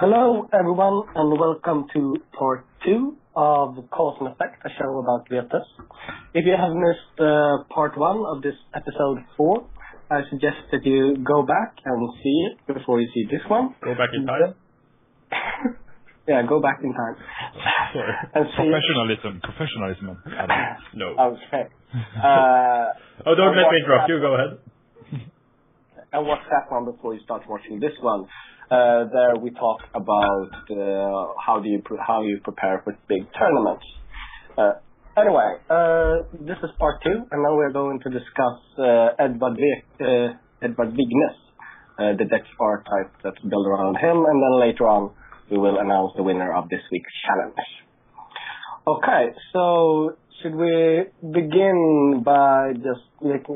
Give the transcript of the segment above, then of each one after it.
Hello everyone and welcome to part 2 of Cause and Effect, a show about VTES. If you have missed part 1 of this episode 4, I suggest that you go back and see it before you see this one. Go back in time? Yeah, go back in time. Sorry. And see Professionalism. No. Okay. Don't let me interrupt you, go ahead. And watch that one before you start watching this one. There we talk about how you prepare for big tournaments. Anyway, this is part 2, and now we're going to discuss Edward Vignes, the deck archetype that's built around him, and then later on we will announce the winner of this week's challenge. Okay, so should we begin by just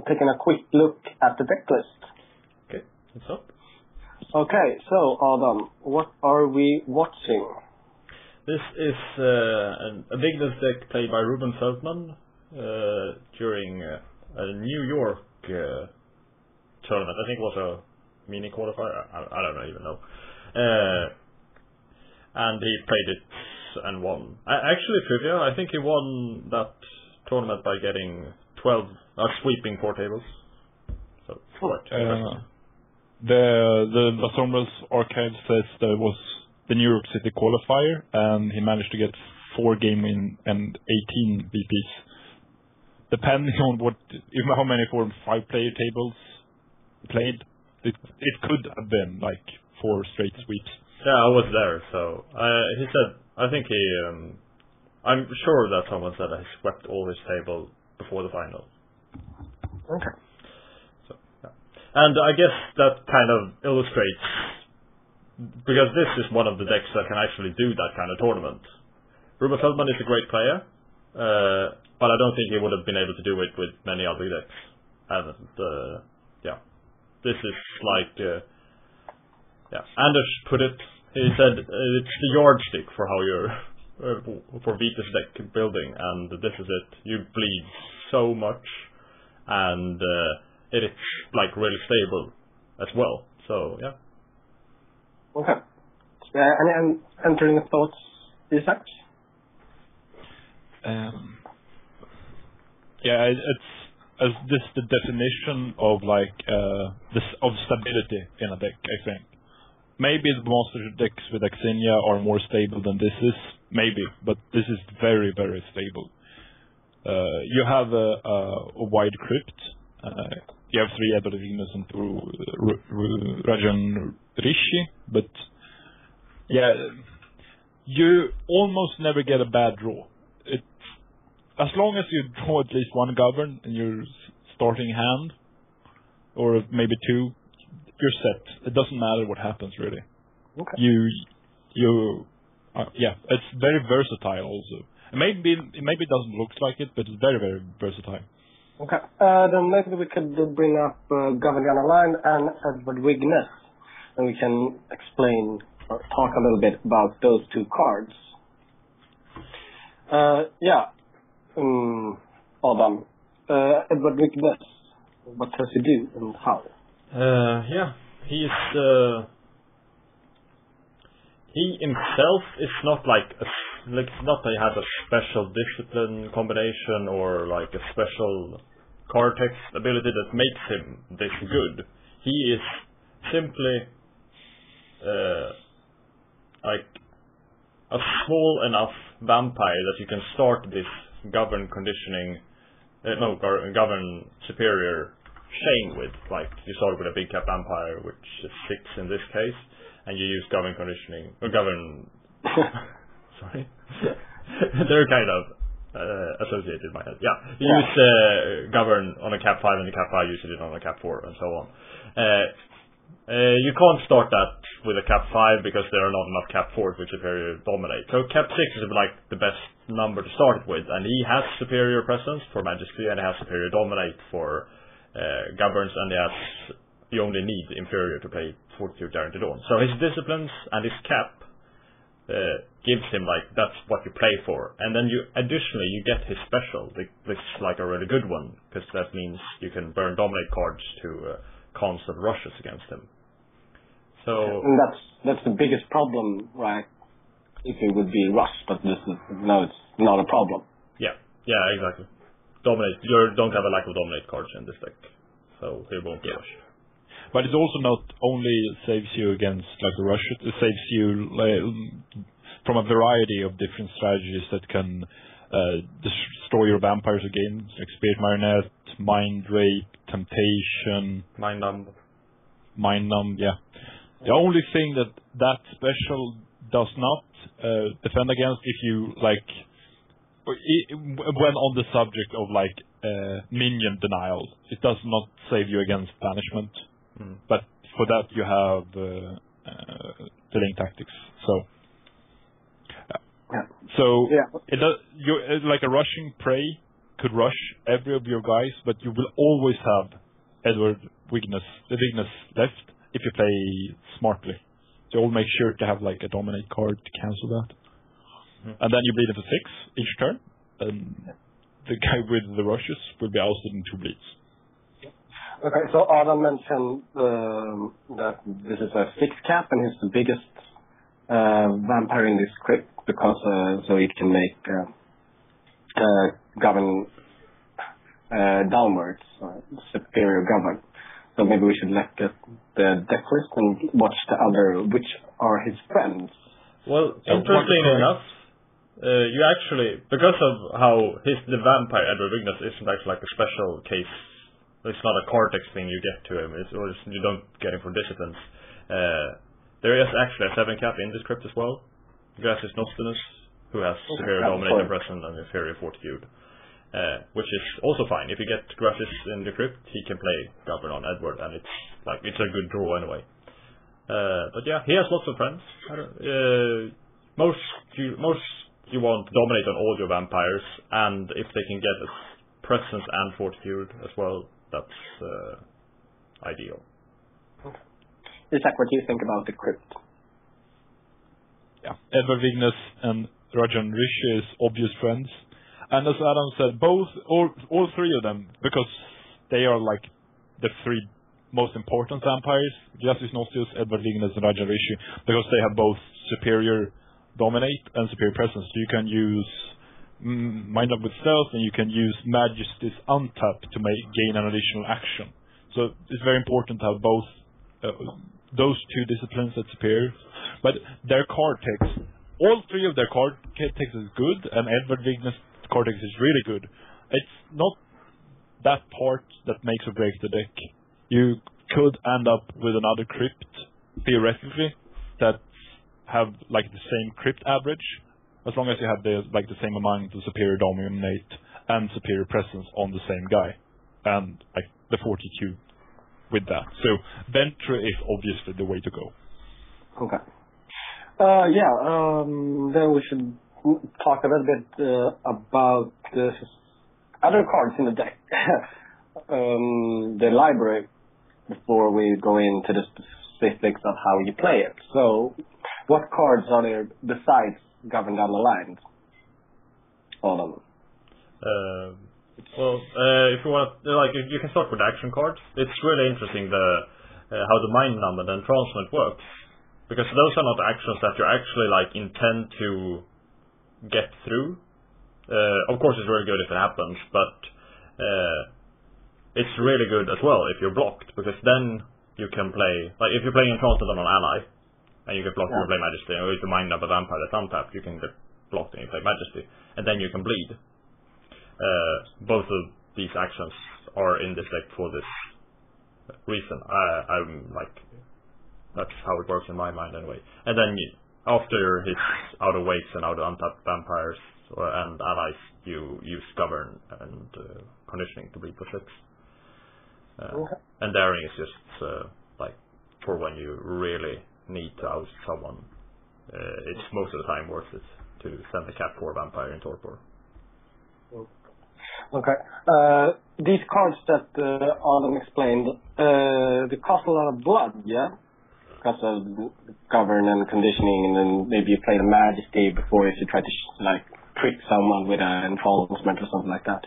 taking a quick look at the deck list? Okay, what's up? Okay, so Adam, what are we watching? This is a Vignes deck played by Ruben Feldman during a New York tournament. I think it was a mini qualifier. I don't even know. And he played it and won. Actually, trivia, I think he won that tournament by getting sweeping 4 tables. So, The Ensembles archive says there was the New York City qualifier, and he managed to get 4 game win and 18 VPs. Depending on how many 4 and 5 player tables played, it could have been like 4 straight sweeps. Yeah, I was there, so he said, I think I'm sure that someone said that he swept all his table before the final. Okay. And I guess that kind of illustrates, because this is one of the decks that can actually do that kind of tournament. Ruben Feldman is a great player, but I don't think he would have been able to do it with many other decks. And this is like, Anders put it, he said it's the yardstick for how you're, for VTES deck building, and this is it. You bleed so much, and it is like really stable as well. So yeah. Okay. Any entering thoughts, Isaac? It's just the definition of of stability in a deck. I think maybe the monster decks with Axinia are more stable than this is, maybe, but this is very, very stable. You have a wide crypt. You have 3 Edward Vignes and 2 Rajan Rishi, but you almost never get a bad draw. As long as you draw at least 1 govern in your starting hand, or maybe 2, you're set. It doesn't matter what happens really. Okay. It's very versatile also. Maybe it doesn't look like it, but it's very, very versatile. Okay, then maybe we could bring up Governor Line and Edward Vignes, and we can explain or talk a little bit about those 2 cards. Adam, Edward Vignes, what does he do and how? He himself is not like it's not that he has a special discipline combination or like a special card text ability that makes him this good. He is simply like a small enough vampire that you can start this govern superior chain with. Like you start with a big cap vampire, which is 6 in this case, and you use govern conditioning or govern. Sorry. They're kind of associated in my head. Yeah. You use govern on a cap 5 and the cap 5 uses it on a cap 4 and so on. You can't start that with a cap 5 because there are not enough cap 4s which superior dominate. So cap 6 is like the best number to start with, and he has superior presence for magicry and he has superior dominate for governs, and you only need inferior to play Fortitude Daring to Dawn. So his disciplines and his cap gives him that's what you play for, and then additionally you get his special, which is like a really good one, because that means you can burn dominate cards to constant rushes against him. So and that's the biggest problem, right? If it would be rush, but it's not a problem. Yeah, exactly. Dominate. You don't have a lack of dominate cards in this deck, so it won't be rush. But it also not only saves you against like the rush, it saves you from a variety of different strategies that can destroy your vampires again, like Spirit Marionette, Mind Rape, Temptation, Mind Numb, yeah. The only thing that special does not defend against, if you like, when on the subject of like minion denial, it does not save you against banishment. But for that you have delaying tactics. It does. Like a rushing prey could rush every of your guys, but you will always have Edward Vignes left if you play smartly. So you'll make sure to have like a dominate card to cancel that. And then you bleed into 6 each turn, and the guy with the rushes will be ousted in 2 bleeds. Okay, so Adam mentioned that this is a 6 cap, and he's the biggest vampire in this script because so it can make govern downwards, superior govern. So maybe we should look at the deck list and watch which are his friends. Well, interestingly enough, you actually, because of how the vampire Edward Vignes isn't actually like a special case. It's not a cortex thing you get to him. You don't get him for disciplines. There is actually a 7 cap in the script as well. Gratis Nostinus, who has superior dominator present and inferior fortitude, which is also fine. If you get Gratis in the crypt, he can play govern on Edward, and it's a good draw anyway. But yeah, he has lots of friends. Most you want dominate on all your vampires, and if they can get presence and fortitude as well, that's ideal. Isaac, what do you think about the crypt? Yeah, Edward Vignes and Rajan Rishi is obvious friends, and as Adam said, all 3 of them, because they are like the 3 most important vampires, Justice Nostius, Edward Vignes, and Rajan Rishi, because they have both superior dominate and superior presence. So you can use Mind Up with Stealth, and you can use Majesty's Untap to gain an additional action. So it's very important to have both those 2 disciplines at superior. But their card text, all 3 of their card text is good, and Edward Vignes' card text is really good. It's not that part that makes or breaks the deck. You could end up with another crypt, theoretically, that have like the same crypt average, as long as you have the same amount of superior dominate and superior presence on the same guy, and like the fortitude with that. So Ventre is obviously the way to go. Okay. Then we should talk a little bit about the other cards in the deck, the library, before we go into the specifics of how you play it. So, what cards are there besides Govern Down the Line? All of them. If you want, you can start with action cards. It's really interesting how the Mind Numb and Entrancement works, because those are not actions that you actually intend to get through. Of course, it's really good if it happens, but it's really good as well if you're blocked, because then you can play, if you're playing Entrancement on an ally, and you get blocked and you play Majesty, or if you Mind Up a vampire that's untapped, you can get blocked and you play Majesty, and then you can bleed. Both of these actions are in this deck for this reason. That's how it works in my mind anyway. And then after his out of weights and out of untapped vampires and allies, you use Govern and Conditioning to bleed for 6. And Daring is just for when you really need to oust someone. It's most of the time worth it to send a Cat 4 vampire in torpor. Okay. These cards that Adam explained, they cost a lot of blood, yeah? Because of Govern and Conditioning, and then maybe you play the Majesty before if you try to trick someone with an entrancement or something like that.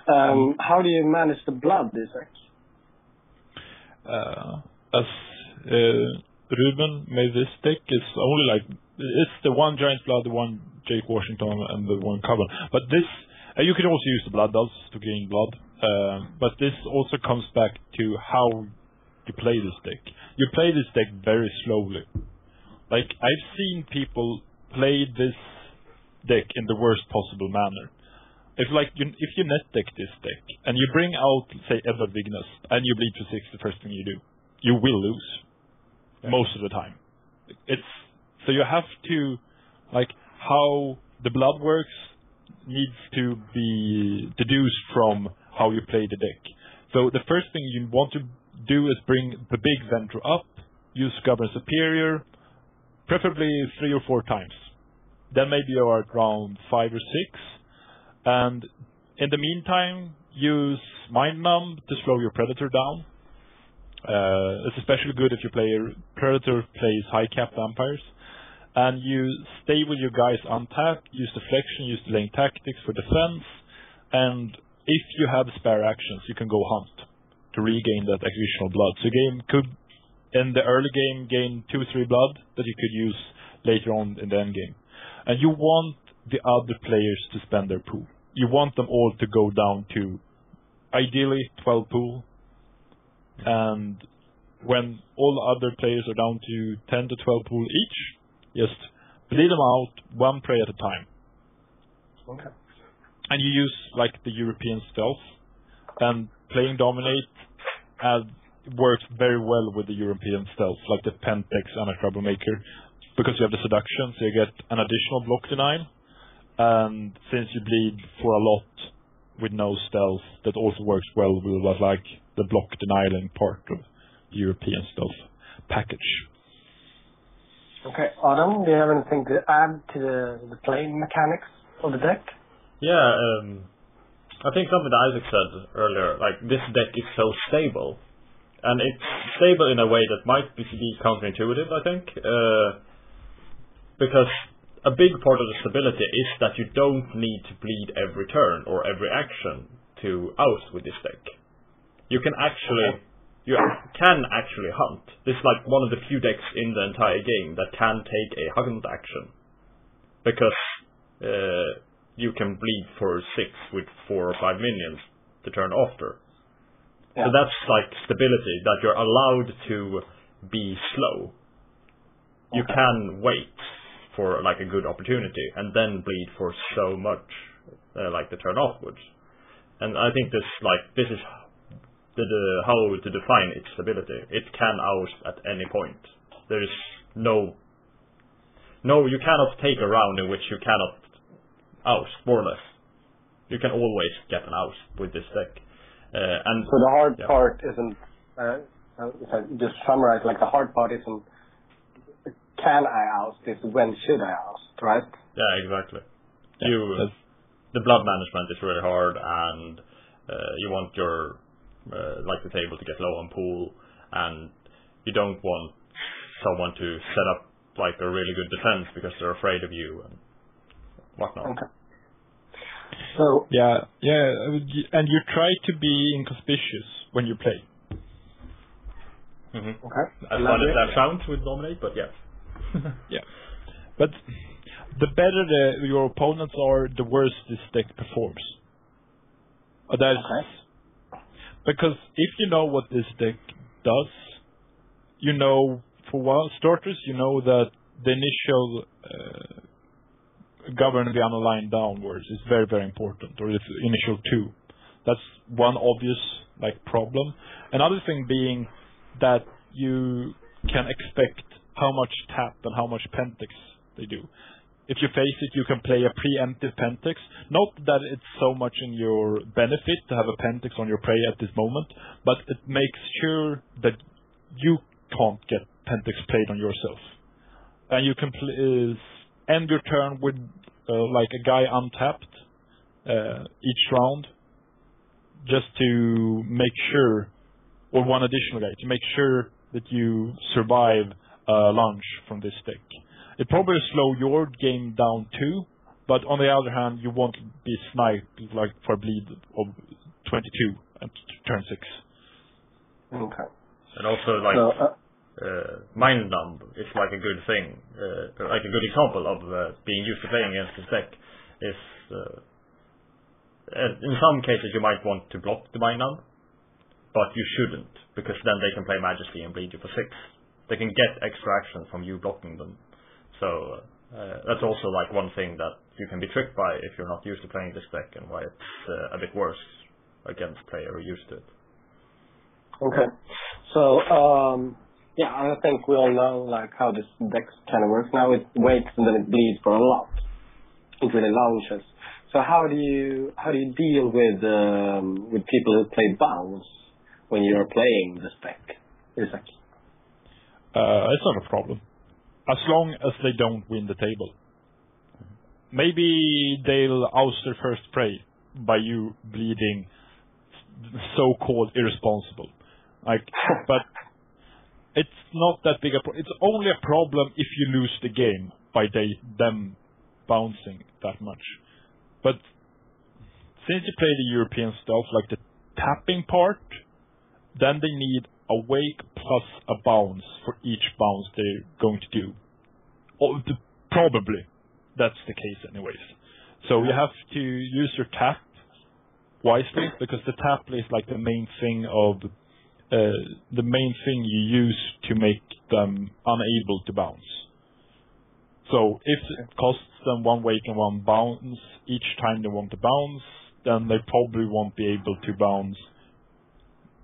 How do you manage the blood, Isaac? Ruben made this deck is only like, it's the one Giant Blood, the one Jake Washington, and the one Coven. But this, you can also use the Blood Elves to gain blood. But this also comes back to how you play this deck. You play this deck very slowly. Like, I've seen people play this deck in the worst possible manner. If you net deck this deck, and you bring out, say, Edward Vignes, and you bleed to 6 the first thing you do, you will lose. Yeah. Most of the time. So you have to, like, how the blood works needs to be deduced from how you play the deck. So the first thing you want to do is bring the big Ventrue up, use Govern Superior, preferably 3 or 4 times. Then maybe you are at round 5 or 6, and in the meantime, use Mind Numb to slow your Predator down. It's especially good if you play a Predator plays high-cap vampires. And you stay with your guys untapped, use Deflection, use Delaying Tactics for defense, and if you have spare actions, you can go hunt to regain that additional blood. So game could, in the early game, gain 2-3 blood that you could use later on in the end game. And you want the other players to spend their pool. You want them all to go down to, ideally, 12 pool. And when all the other players are down to 10 to 12 pool each, just bleed them out, one prey at a time. Okay. And you use, like, the European stealth. And playing Dominate works very well with the European stealth, like the Pentex and a Troublemaker, because you have the seduction, so you get an additional block denial. And since you bleed for a lot with no stealth, that also works well with what, like, the block denying part of the European stealth package. Okay, Adam, do you have anything to add to the playing mechanics of the deck? Yeah, I think something that Isaac said earlier, like, this deck is so stable. And it's stable in a way that might be counterintuitive, I think. Because a big part of the stability is that you don't need to bleed every turn or every action to oust with this deck. You can actually hunt. This is like one of the few decks in the entire game that can take a hunt action. Because you can bleed for 6 with 4 or 5 minions the turn after. Yeah. So that's like stability, that you're allowed to be slow. You can wait for like a good opportunity and then bleed for so much like the turn afterwards. And I think this is how to define its stability. It can oust at any point. There is no, you cannot take a round in which you cannot oust, more or less. You can always get an oust with this deck. And so the hard part isn't, if I just summarize, like, the hard part isn't can I oust, it's when should I oust, right? Yeah, exactly. The blood management is really hard, and you want your the table to get low on pool, and you don't want someone to set up like a really good defense because they're afraid of you and whatnot. Okay. So and you try to be inconspicuous when you play. Mm-hmm. Okay. As fun as that sounds with Dominate, but yeah. Yeah. But the better your opponents are, the worse this deck performs. Because if you know what this deck does, you know, for one starters, you know that the initial govern the underline downwards is very, very important, or the initial 2. That's one obvious problem. Another thing being that you can expect how much tap and how much Pentex they do. If you face it, you can play a preemptive Pentex. Not that it's so much in your benefit to have a Pentex on your prey at this moment, but it makes sure that you can't get Pentex played on yourself. And you can end your turn with like a guy untapped each round, just to make sure, or one additional guy, to make sure that you survive launch from this deck. It probably slow your game down too, but on the other hand, you won't be sniped like for a bleed of 22 at turn 6. Okay. And also Mind Numb is like a good thing, like a good example of being used to playing against this deck. Is in some cases you might want to block the Mind Numb, but you shouldn't, because then they can play Majesty and bleed you for 6. They can get extra action from you blocking them. So that's also like one thing that you can be tricked by if you're not used to playing this deck, and why it's a bit worse against player who used to it. Okay. So, yeah, I think we all know like how this deck kind of works now. It waits and then it bleeds for a lot. It really launches. So how do you deal with people who play bounce when you're playing this deck? It's not a problem, as long as they don't win the table. Maybe they'll oust their first prey by you bleeding so-called irresponsible. But it's not that big a problem. It's only a problem if you lose the game by them bouncing that much. But since you play the European stuff, like the tapping part, then they need a wake plus a bounce for each bounce they're going to do. Probably that's the case anyways. So you have to use your tap wisely, because the tap is like the main thing you use to make them unable to bounce. So if it costs them 1 wake and 1 bounce each time they want to bounce, then they probably won't be able to bounce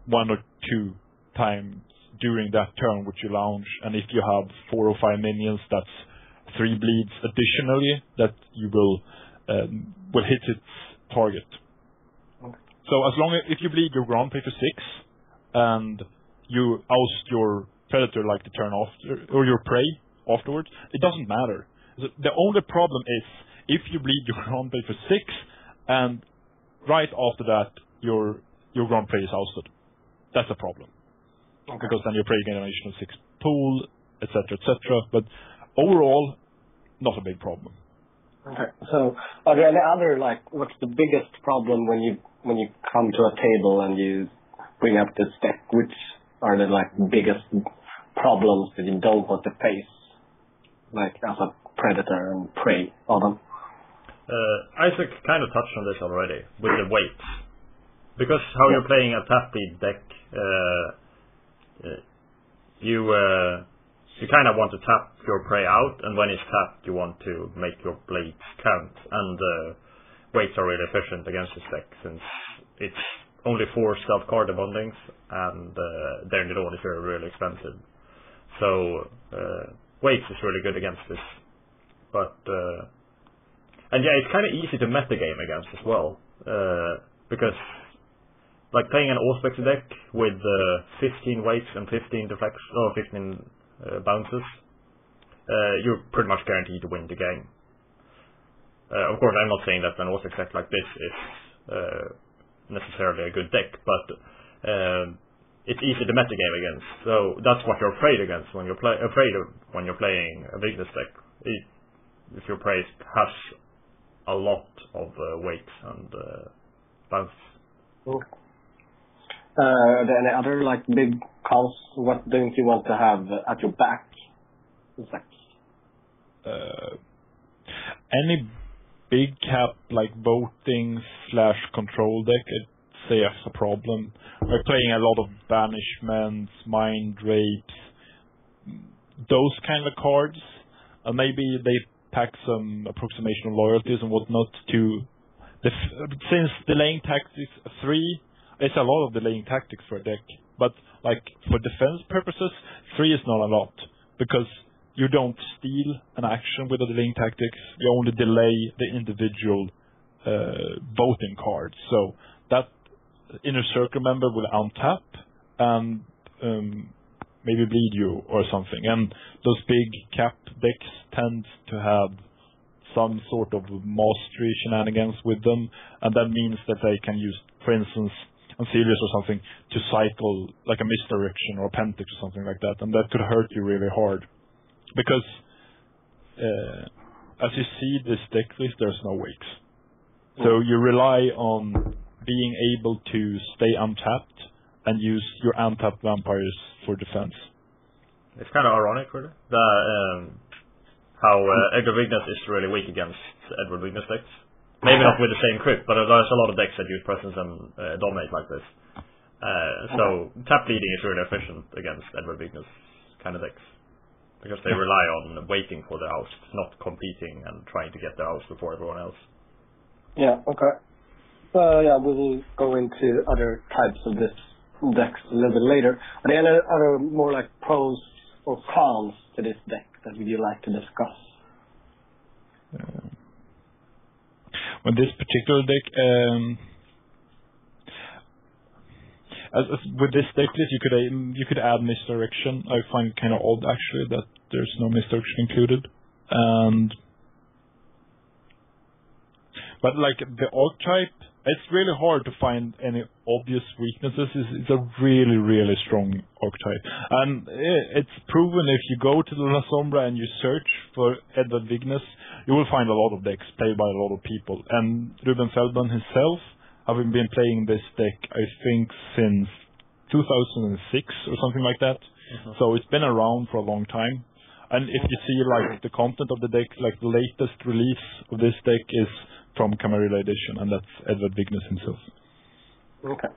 1 or 2 times during that turn which you launch. And if you have 4 or 5 minions, that's 3 bleeds additionally that you will hit its target. Okay. So as long as if you bleed your ground play for 6 and you oust your predator like the turn after, or your prey afterwards, it doesn't matter. The only problem is if you bleed your ground play for 6 and right after that your ground play is ousted. That's a problem. Okay. Because then you're playing an additional 6 pool, etc., etc. But overall, not a big problem. Okay. So, are there any other, like, what's the biggest problem when you come to a table and you bring up this deck? Which are the like biggest problems that you don't want to face, like as a predator and prey on them? Isaac kind of touched on this already with the weights, because how you're playing a tap lead deck, you kind of want to tap your prey out, and when it's tapped, you want to make your blades count. And weights are really efficient against this deck, since it's only 4 stealth card bondings, and their Nidon is really expensive. So weights is really good against this. But and yeah, it's kind of easy to metagame against as well, because like playing an Auspex deck with 15 weights and 15 deflects, or 15 bounces, you're pretty much guaranteed to win the game. Of course, I'm not saying that an Auspex deck like this is necessarily a good deck, but it's easy to metagame against. So that's what you're afraid against when you're when you're playing a Vignes deck. If your prey has a lot of weights and bounces. Okay. Are there any other like big calls? What don't you want to have at your back? Any big cap like voting / control deck, I'd say that's a problem. We're playing a lot of banishments, mind rapes, those kind of cards, and maybe they pack some approximation of loyalties and whatnot to since delaying tactics 3. It's a lot of delaying tactics for a deck, but like for defense purposes, 3 is not a lot, because you don't steal an action with the delaying tactics. You only delay the individual voting cards. So that inner circle member will untap and maybe bleed you or something. And those big cap decks tend to have some sort of mastery shenanigans with them, and that means that they can use, for instance, on Sirius or something, to cycle like a misdirection or a Pentix or something like that, and that could hurt you really hard. Because as you see this deck list, there's no wakes. So you rely on being able to stay untapped and use your untapped vampires for defense. It's kind of ironic, really, how Edward Vignes is really weak against Edward Vignes decks. Maybe not with the same crypt, but there's a lot of decks that use presence and dominate like this. So tap leading is really efficient against Edward Vignes kind of decks, because they rely on waiting for the house, not competing and trying to get the house before everyone else. Yeah, okay. Yeah, we'll go into other types of this decks a little bit later. Are there any other more like pros or cons to this deck that would you like to discuss? With this particular deck, with this deck list, you could add misdirection. I find it kind of odd actually that there's no misdirection included, but like the archetype, it's really hard to find any obvious weaknesses. It's a really, really strong archetype. And it's proven if you go to the La Sombra and you search for Edward Vignes, you will find a lot of decks played by a lot of people. And Ruben Feldman himself, having been playing this deck, I think, since 2006 or something like that. Mm-hmm. So it's been around for a long time. And if you see like the content of the deck, like the latest release of this deck is from Camarilla Edition, and that's Edward Vignes himself. Okay.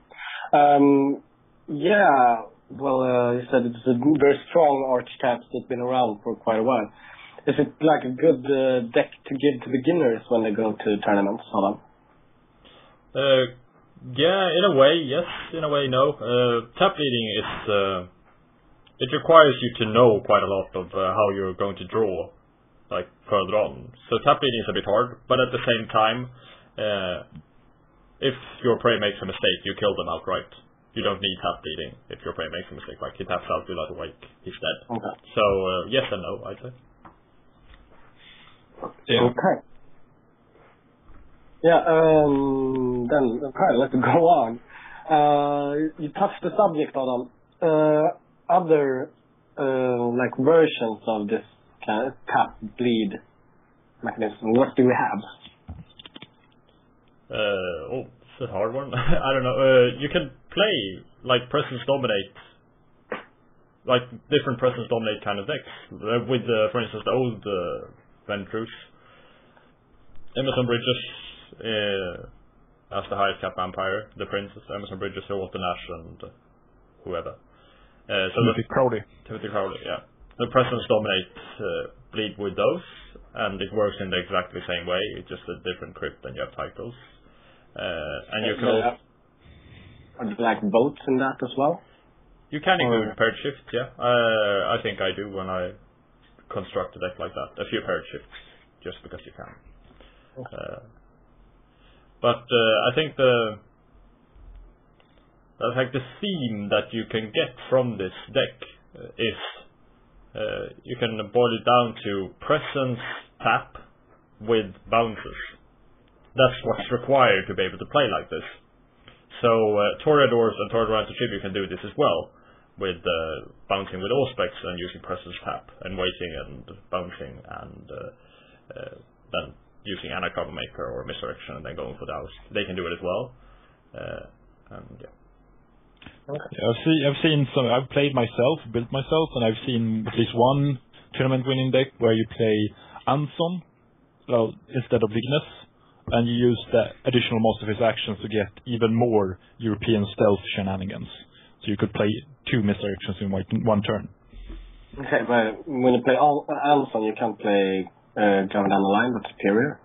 Yeah, well, you said it's a very strong archetype that's been around for quite a while. Is it like a good deck to give to beginners when they go to tournaments, Adam? Yeah, in a way, yes. In a way, no. Tap leading is... it requires you to know quite a lot of how you're going to draw, like further on. So tap leading is a bit hard, but at the same time, if your prey makes a mistake, you kill them outright. You don't need tap leading if your prey makes a mistake. Like he taps out, you let awake, he's dead. Okay. So yes and no, I'd say. Yeah. Okay. Yeah. Then okay, let's go on. You touched the subject on other like versions of this kind of tap bleed mechanism. What do we have? It's a hard one. I don't know. You can play like presence dominate, like different presence dominate kind of decks with, for instance, the old Ventrus, Emerson Bridges as the highest cap vampire, the Princess, Emerson Bridges, Walter Nash, and whoever. Timothy Crowley. Timothy Crowley, yeah. The presence dominate bleed with those, and it works in the exactly same way. It's just a different crypt and you have titles. And you can also... Are there like votes in that as well? You can include paired shifts, yeah. I think I do when I construct a deck like that. A few paired shifts, just because you can. Okay. But I think the theme that you can get from this deck is you can boil it down to presence tap with bounces. That's what's required to be able to play like this. So Toreadors and Toreador Antitribute can do this as well, with bouncing with Auspex and using presence tap and waiting and bouncing and then using Anacover Maker or Misdirection and then going for the house. They can do it as well. And yeah. Okay. I've seen some. I've played myself, built myself, and I've seen at least one tournament-winning deck where you play Anson instead of Vignes, and you use the additional most of his actions to get even more European stealth shenanigans. So you could play 2 misdirections in one turn. Okay, but when you play Anson, you can't play Going Down the Line with Superior?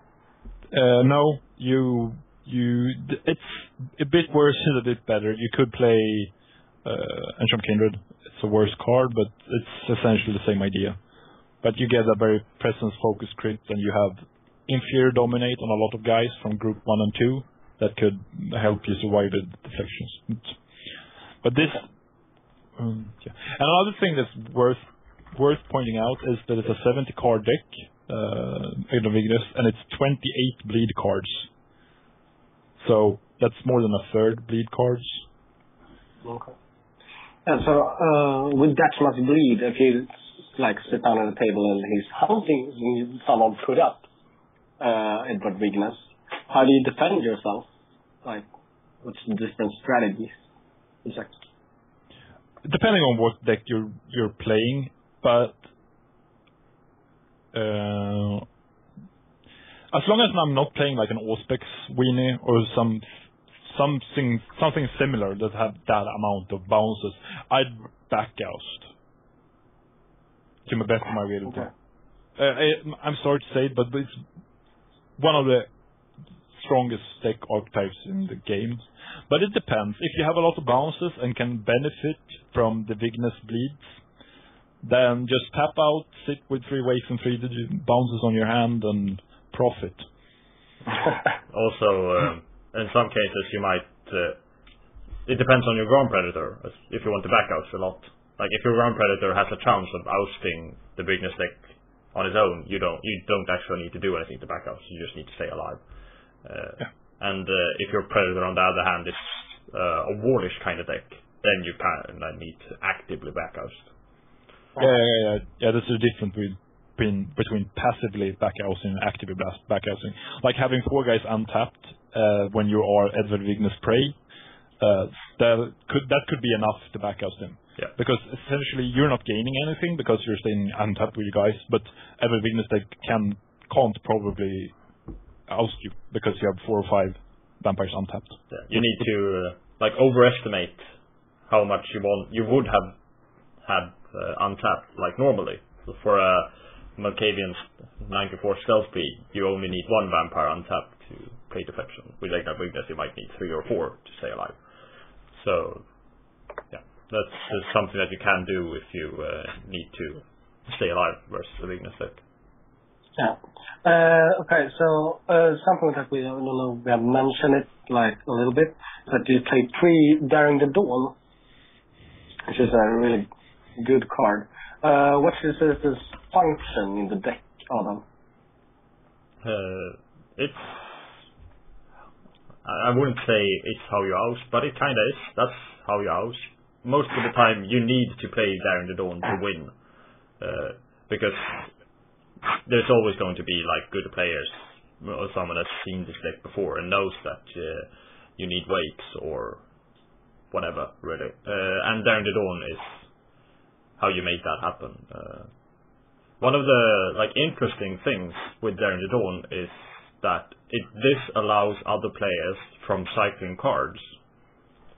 No, it's a bit worse and a bit better. You could play Enchant Kindred. It's a worse card, but it's essentially the same idea. But you get a very presence-focused crit, and you have inferior dominate on a lot of guys from group 1 and 2 that could help you survive the deflections. But this... yeah. And another thing that's worth pointing out is that it's a 70-card deck, Edward Vignes, and it's 28 bleed cards. So that's more than a third bleed cards. Okay. And so with that much bleed, if you like sit down at a table and he's hunting someone put up Edward Vignes, how do you defend yourself? Like, what's the different strategies? Exactly. Depending on what deck you're playing, but as long as I'm not playing like an Auspex weenie or something similar that have that amount of bounces, I'd backoust to the best of my ability. Okay. I'm sorry to say it, but it's one of the strongest deck archetypes in the game. But it depends. If you have a lot of bounces and can benefit from the Vignes bleeds, then just tap out, sit with 3 wakes and 3 bounces on your hand and profit. Also, in some cases you might, it depends on your ground predator, if you want to backoust a lot. Like if your ground predator has a chance of ousting the Vignes deck on his own, you don't actually need to do anything to backoust, you just need to stay alive. And if your predator on the other hand is a warlish kind of deck, then you kind of need to actively backoust. Yeah, there's a difference between passively backousting and actively backousting. Like having 4 guys untapped when you are Edward Vignes prey, that could be enough to backoust him. Yeah. Because essentially you're not gaining anything because you're staying untapped with your guys, but Edward Vignes deck can't probably oust you because you have 4 or 5 vampires untapped. Yeah. You need to overestimate how much you would have had untapped like normally. So for a Malkavian 94 stealth speed, you only need 1 vampire untapped to play deflection. With like that Vignes, you might need 3 or 4 to stay alive. So yeah, that's something that you can do if you need to stay alive versus the Vignes deck. Yeah. Okay, so something that we don't know, we have mentioned it like a little bit, that you play 3 Daring the Dawn, which is a really good card. What is this function in the deck, Adam? I wouldn't say it's how you oust, but it kind of is. That's how you oust. Most of the time, you need to play Daring the Dawn to win, because there's always going to be like good players or someone that's seen this deck before and knows that you need wakes or whatever, really. And Daring the Dawn is how you make that happen. One of the interesting things with Daring the Dawn is that this allows other players from cycling cards,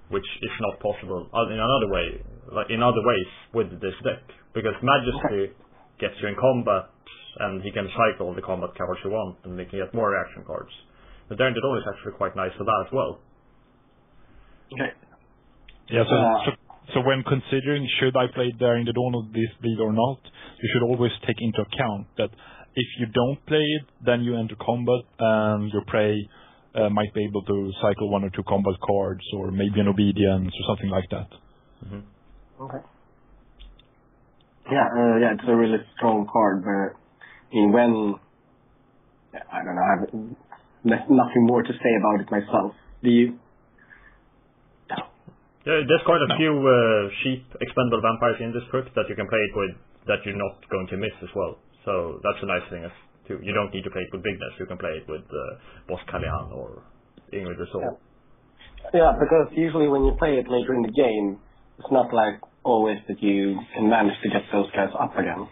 which is not possible in another way, in other ways with this deck, because Majesty gets you in combat and he can cycle the combat cards you want and he can get more reaction cards. The Daring the Dawn is actually quite nice for that as well. Okay. Yeah, so when considering should I play Daring the Dawn of this bleed or not, you should always take into account that if you don't play it, then you enter combat and your prey might be able to cycle 1 or 2 combat cards or maybe an obedience or something like that. Mm-hmm. Okay. Yeah, it's a really strong card, but I don't know, I have nothing more to say about it myself. Do you? Yeah, there's quite a few cheap expendable vampires in this book that you can play it with that you're not going to miss as well. So that's a nice thing too. You don't need to play it with Vignes. You can play it with Boss Kalian or Ingrid the Soul. Yeah, because usually when you play it later in the game, it's not like always that you can manage to get those guys up again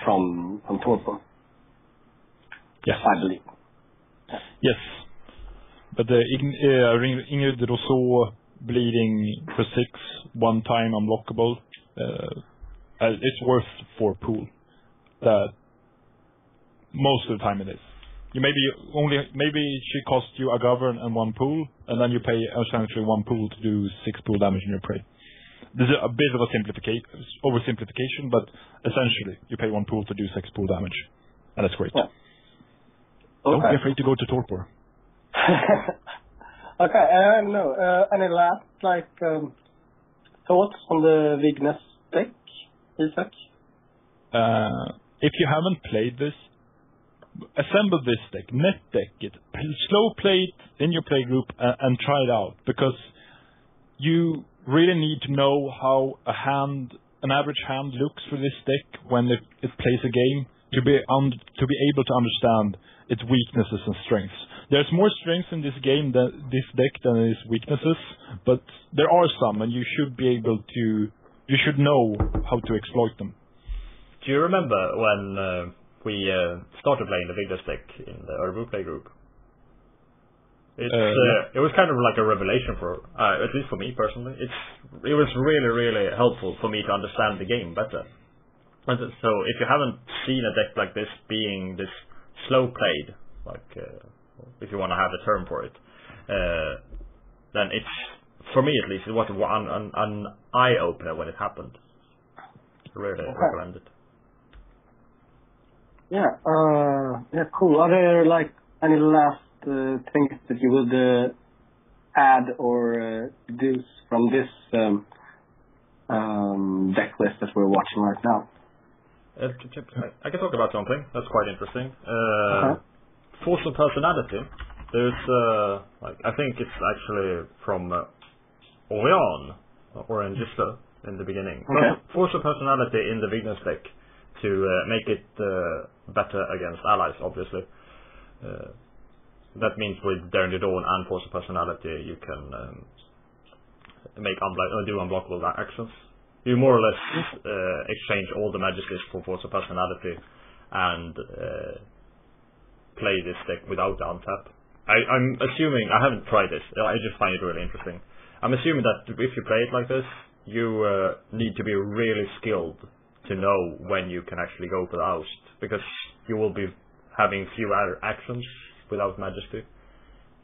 from Torpor. Yes, I believe. Yes, but Ingrid the Soul bleeding for 6, 1 time unblockable. It's worth 4 pool. That most of the time it is. Maybe she costs you a govern and 1 pool, and then you pay essentially 1 pool to do 6 pool damage in your prey. This is a bit of a oversimplification, but essentially you pay 1 pool to do 6 pool damage, and that's great. Yeah. Don't be afraid to go to Torpor. Okay, no. Any last thoughts on the Vignes deck, Isak? If you haven't played this, assemble this deck, net deck it, slow play it in your play group and try it out, because you really need to know how an average hand looks for this deck when it plays a game to be able to understand its weaknesses and strengths. There's more strengths in this game this deck than there is weaknesses, but there are some, and you should know how to exploit them. Do you remember when we started playing the Vignes deck in the Örebro play group? It was kind of like a revelation for, at least for me personally. It was really, really helpful for me to understand the game better. And so if you haven't seen a deck like this being this slow played, like if you want to have a term for it, then it's, for me at least, it was an eye opener when it happened. Really recommend it. Yeah, cool. Are there like any last things that you would add or deduce from this deck list that we're watching right now? I can talk about something that's quite interesting. Force of personality. There's I think it's actually from Orion or Angista in the beginning. Force of personality in the Vignes deck to make it better against allies, obviously. That means with Daring the Dawn and Force of Personality, you can do unblockable actions. You more or less exchange all the majesties for Force of Personality and play this deck without the untap. I'm assuming, I haven't tried this, I just find it really interesting. I'm assuming that if you play it like this, you need to be really skilled to know when you can actually go for the oust, because you will be having fewer actions without majesty,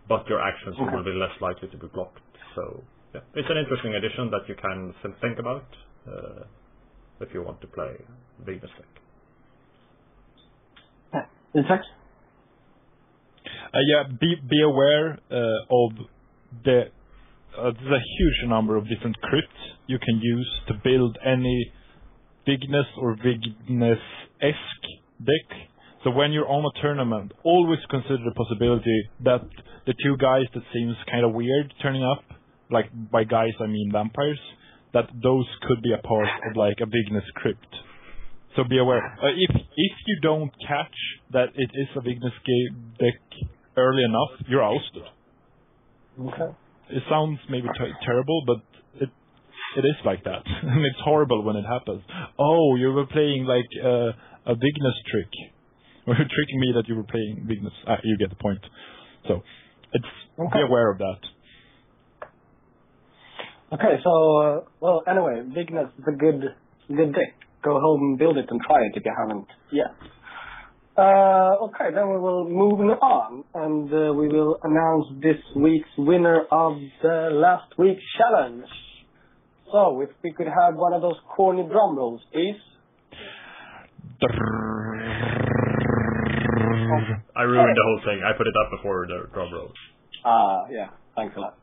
but your actions will be less likely to be blocked. So yeah, it's an interesting addition that you can think about if you want to play Vignes deck. In fact, be aware of there's a huge number of different crypts you can use to build any Vignes or Vignes-esque deck. So when you're on a tournament, always consider the possibility that the two guys that seems kind of weird turning up, like by guys I mean vampires, that those could be a part of like a Vignes crypt. So be aware. If you don't catch that it is a Vignes deck early enough, you're ousted. Okay. It sounds maybe terrible, but it is like that. And it's horrible when it happens. Oh, you were playing like a Vignes trick. Or you're tricking me that you were playing Vignes. You get the point. So be aware of that. Okay, so well, anyway, Vignes is a good deck. Go home and build it and try it if you haven't yet. Okay, then we will move on, and we will announce this week's winner of the last week's challenge. So, if we could have one of those corny drum rolls, please. I ruined the whole thing. I put it up before the drum roll. Yeah. Thanks a lot.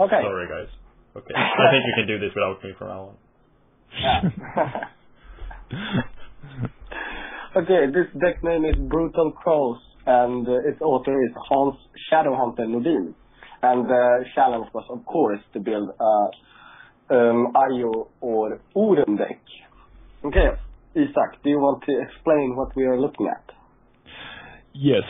Okay. Sorry, guys. Okay. I think you can do this without me from now on. Yeah. Okay, this deck name is Brutal Crows, and its author is Hans Shadowhunter Nordin. And the challenge was, of course, to build a Ayo or Orem deck. Okay, Isak, do you want to explain what we are looking at? Yes,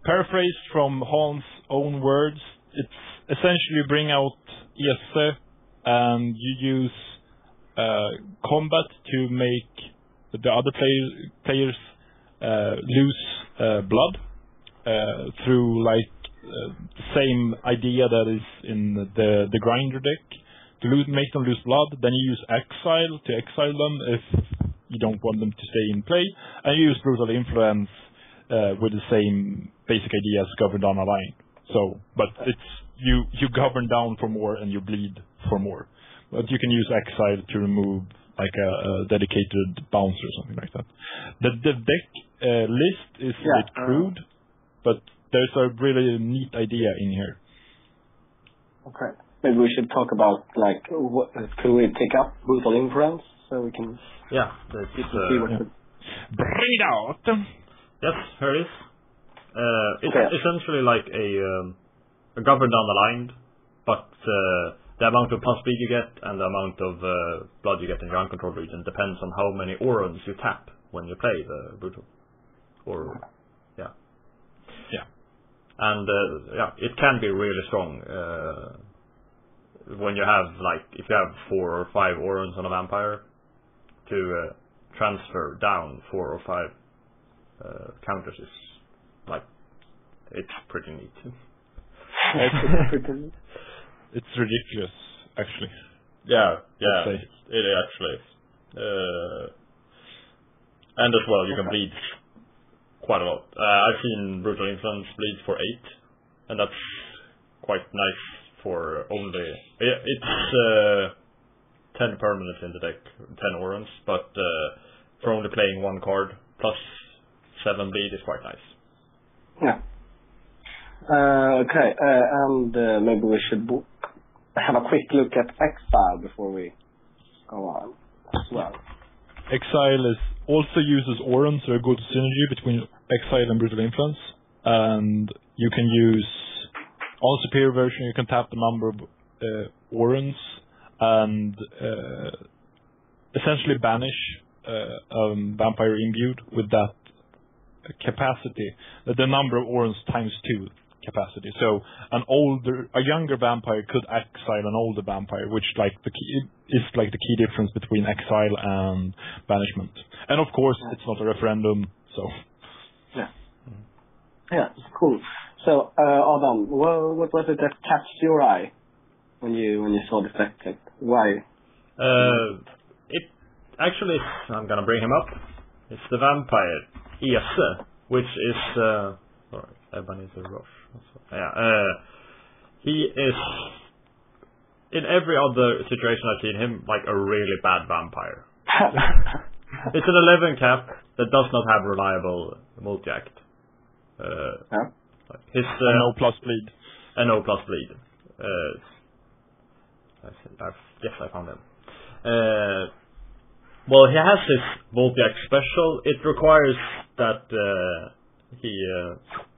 paraphrased from Hans' own words, it's essentially bring out Esse and you use combat to make the other players lose blood through like the same idea that is in the grinder deck. To make them lose blood, then you use exile to exile them if you don't want them to stay in play, and you use brutal influence with the same basic idea as govern down a line. So, but it's you govern down for more and you bleed for more. But you can use exile to remove like a dedicated bouncer or something like that. The deck list is a bit crude, but there's a really neat idea in here. Okay. Maybe we should talk about, like, could we take up brutal influence so we can... Yeah, see what bring it out! Yes, here it is. It's essentially like a govern down the line, but the amount of plus speed you get and the amount of blood you get in your uncontrolled region depends on how many Orons you tap when you play the brutal. Or, yeah. And, it can be really strong. When you have, like, if you have 4 or 5 Orons on a vampire, to transfer down 4 or 5 counters is like, it's pretty neat. It's ridiculous, actually. Yeah, it actually is. And as well, you can bleed quite a lot. I've seen Brutal Influence bleed for 8, and that's quite nice for only... It's 10 permanents in the deck, 10 Aurons, but for only playing 1 card plus 7 bleed is quite nice. Yeah. Okay, and maybe we should have a quick look at Exile before we go on as well. Exile also uses Auron, so a good synergy between Exile and Brutal Influence. And you can use, on Superior version, you can tap the number of Aurons and essentially banish Vampire Imbued with that capacity, the number of Aurons times 2 capacity. So a younger vampire could exile an older vampire, which is the key difference between exile and banishment. And of course, it's not a referendum, so. Yeah, it's cool. So, Adam, what was it that catched your eye when you saw the fact check? Why? It actually, I'm gonna bring him up. It's the vampire Ese, which is sorry, Ebenezer Roche. Yeah, he is in every other situation I've seen him like a really bad vampire. It's an 11 cap that does not have reliable multi-act. His no plus bleed. And no plus bleed. Yes, I found him. Well, he has his multi-act special. It requires that he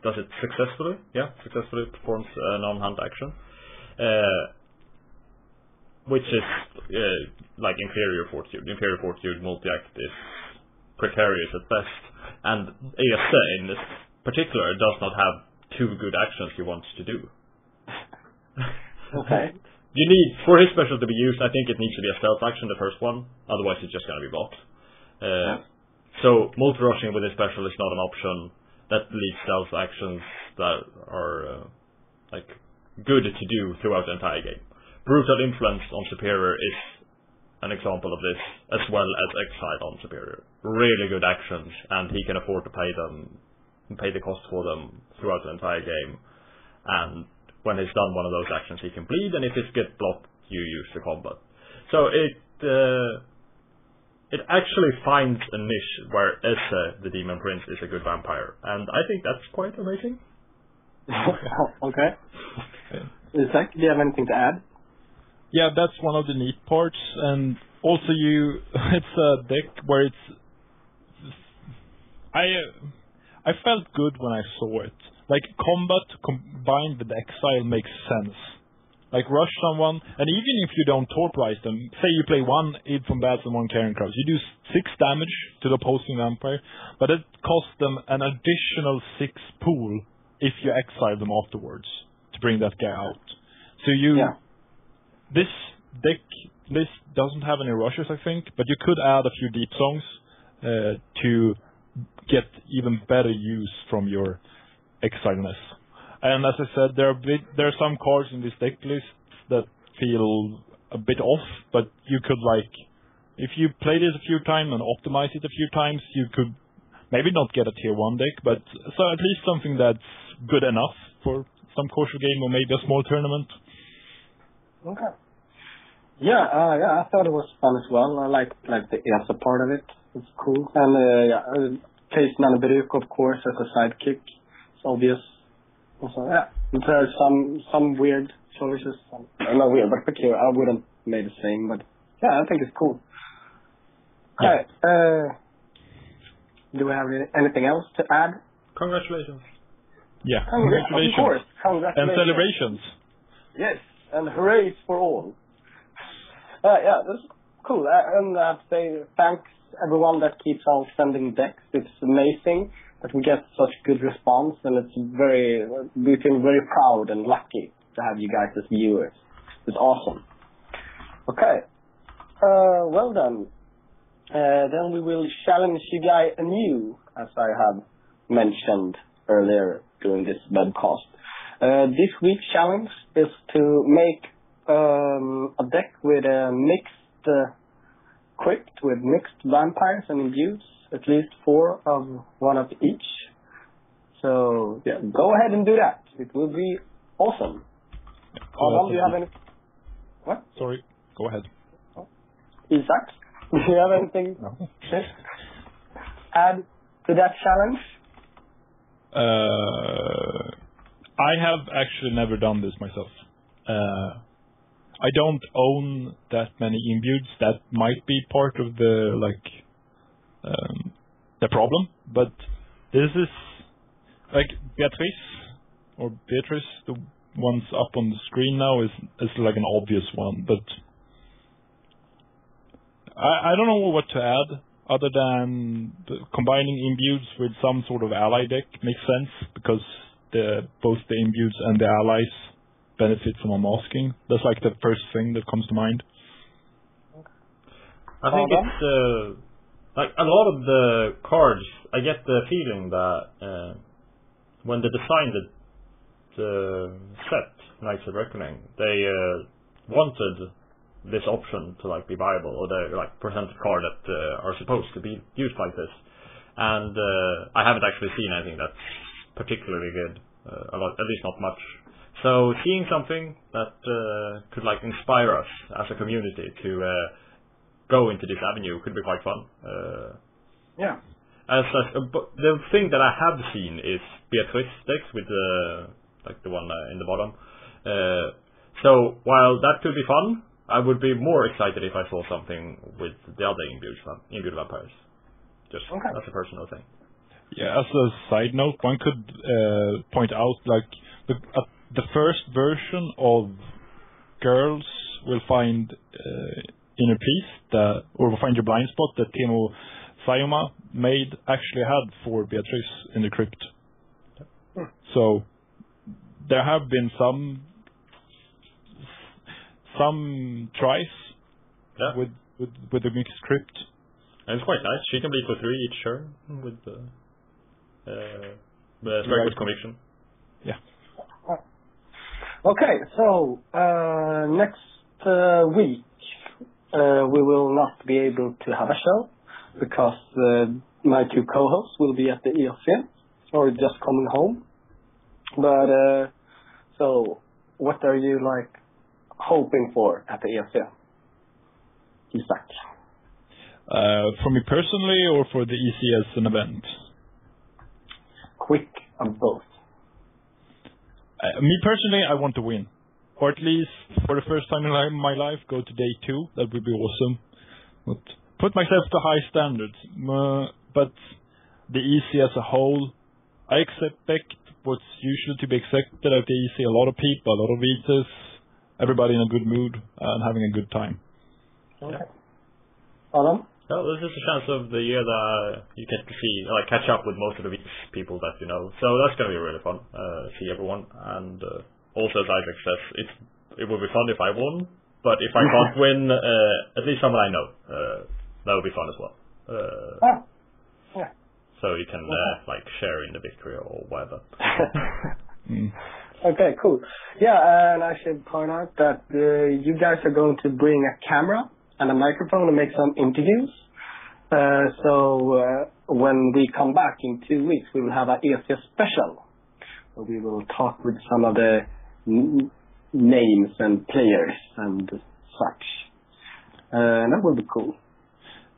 does it successfully. Yeah, successfully performs a non-hunt action. Which is like inferior fortitude. Inferior fortitude multi-act is precarious at best. And Ese in this particular does not have 2 good actions he wants to do. Okay. You need, for his special to be used, I think it needs to be a stealth action, the first one. Otherwise it's just going to be blocked. So multi-rushing with his special is not an option. That leaves stealth actions that are like good to do throughout the entire game. Brutal Influence on Superior is an example of this, as well as Exile on Superior. Really good actions, and he can afford to pay the cost for them throughout the entire game. And when he's done one of those actions, he can bleed, and if it gets blocked, you use the combat. So it actually finds a niche where Ese, the Demon Prince, is a good vampire, and I think that's quite amazing. Okay. Zach, do you have anything to add? Yeah, that's one of the neat parts, and also it's a deck where I felt good when I saw it. Like, combat combined with exile makes sense. Like, rush someone, and even if you don't torporize them, say you play 1 Aid from Bats and 1 Carrying Crows, you do 6 damage to the opposing vampire, but it costs them an additional 6 pool if you exile them afterwards to bring that guy out. So this deck list doesn't have any rushes, I think, but you could add a few deep songs to get even better use from your exileness. And as I said, there are some cards in this deck list that feel a bit off, but you could, like, if you play this a few times and optimize it a few times, you could maybe not get a tier 1 deck, but so at least something that's good enough for some casual game or maybe a small tournament. Okay. Yeah, I thought it was fun as well. I like the ESA part of it. It's cool. And Case Nanaberuk, of course, as a sidekick. It's obvious. So, yeah, there are some weird choices. Not weird, but peculiar. I wouldn't make the same, but yeah, I think it's cool. Yeah. Alright, do we have anything else to add? Congratulations. Yeah, congratulations. Of course, congratulations. And celebrations. Yes, and hooray for all. Yeah, that's cool. And I have to say thanks everyone that keeps on sending decks. It's amazing that we get such good response, and we feel very proud and lucky to have you guys as viewers. It's awesome. Okay. Well then, Then we will challenge you guys anew, as I have mentioned earlier during this webcast. This week's challenge is to make a deck with a mixed crypt with mixed vampires and imbues, at least 4 of one of each. So yeah, go ahead and do that. It will be awesome. Adam, do you have any? What? Sorry, go ahead. Isaac, do you have anything No. to add to that challenge? I have actually never done this myself. I don't own that many imbues. That might be part of the the problem. But this is like Beatrice, the ones up on the screen now is like an obvious one. But I don't know what to add other than combining imbues with some sort of ally deck makes sense because both the imbues and the allies benefit from unmasking. That's like the first thing that comes to mind. I think it's like a lot of the cards. I get the feeling that when they designed the set Knights of Reckoning, they wanted this option to like be viable, or they like present a card that are supposed to be used like this. And I haven't actually seen anything that's particularly good, at least not much. So seeing something that could like inspire us as a community to go into this avenue could be quite fun. Yeah. The thing that I have seen is Beatrice decks with the one in the bottom. So while that could be fun, I would be more excited if I saw something with the other imbued vampires. Just as a personal thing. Yeah, as a side note, one could point out like the first version of Girls Will Find Inner Peace, or Will Find Your Blind Spot that Timo Sayoma made actually had 4 Beatrice in the crypt. So there have been some tries with the mixed crypt. And it's quite nice. She can bleed for 3 each turn with very good conviction. Yeah. Okay, so next week we will not be able to have a show because my 2 co-hosts will be at the EFC or just coming home. But so what are you like hoping for at the EFC? Isaac. For me personally, or for the EC as an event? Quick on both. Me personally, I want to win, or at least for the first time in my life, go to day 2. That would be awesome. But put myself to high standards. But the EC as a whole, I expect what's usually to be expected at the EC. A lot of people, a lot of VTES, everybody in a good mood and having a good time. Okay. Adam? Well, this is a chance of the year that you get to see, like, catch up with most of the people that you know. So that's going to be really fun, see everyone. And also, as Isaac says, it would be fun if I won, but if I can't win, at least someone I know, that would be fun as well. Yeah. So you can, like, share in the victory or whatever. Okay, cool. Yeah, and I should point out that you guys are going to bring a camera and a microphone and make some interviews. So when we come back in 2 weeks, we will have an EFC special where we will talk with some of the names and players and such. That will be cool.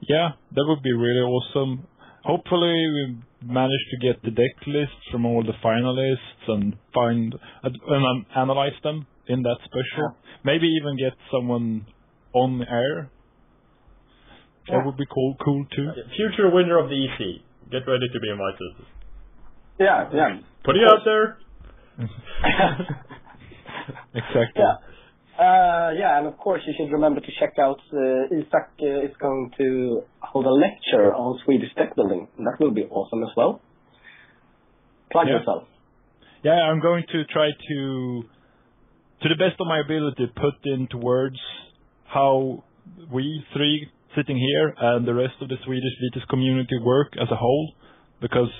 Yeah, that would be really awesome. Hopefully we manage to get the deck list from all the finalists and and analyze them in that special. Yeah. Maybe even get someone on air. That would be cool too. Future winner of the EC. Get ready to be invited. Yeah. Put it out there. Exactly. Yeah, and of course you should remember to check out Isaac is going to hold a lecture on Swedish deck building. That will be awesome as well. Plug yourself. Yeah, I'm going to try to the best of my ability, put into words how we 3 sitting here and the rest of the Swedish VTES community work as a whole, because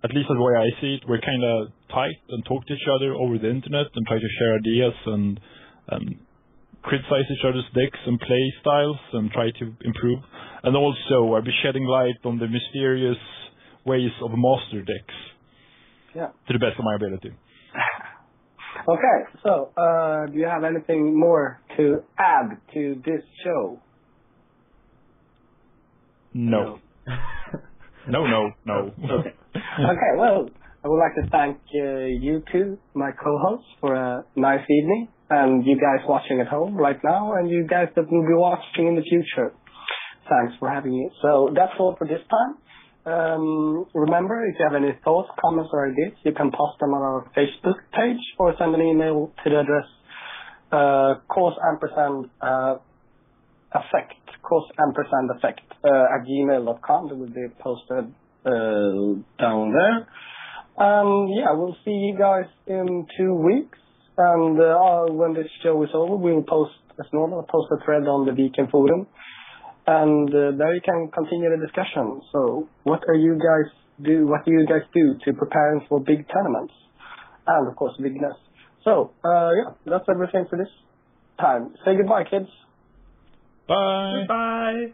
at least the way I see it, we're kind of tight and talk to each other over the internet and try to share ideas and criticize each other's decks and play styles and try to improve. And also, I'll be shedding light on the mysterious ways of master decks to the best of my ability. Okay, so do you have anything more to add to this show? No. No. Okay. Okay, well, I would like to thank you two, my co-hosts, for a nice evening, and you guys watching at home right now, and you guys that will be watching in the future. Thanks for having me. So that's all for this time. Remember, if you have any thoughts, comments, or ideas, you can post them on our Facebook page or send an email to the address causeampersandeffect at gmail.com. It will be posted down there. We'll see you guys in 2 weeks. And when this show is over, we will post, as normal, post a thread on the Weekend Forum. And there you can continue the discussion. So what do you guys do to prepare for big tournaments? And, of course, Vignes. So, that's everything for this time. Say goodbye, kids. Bye. Bye.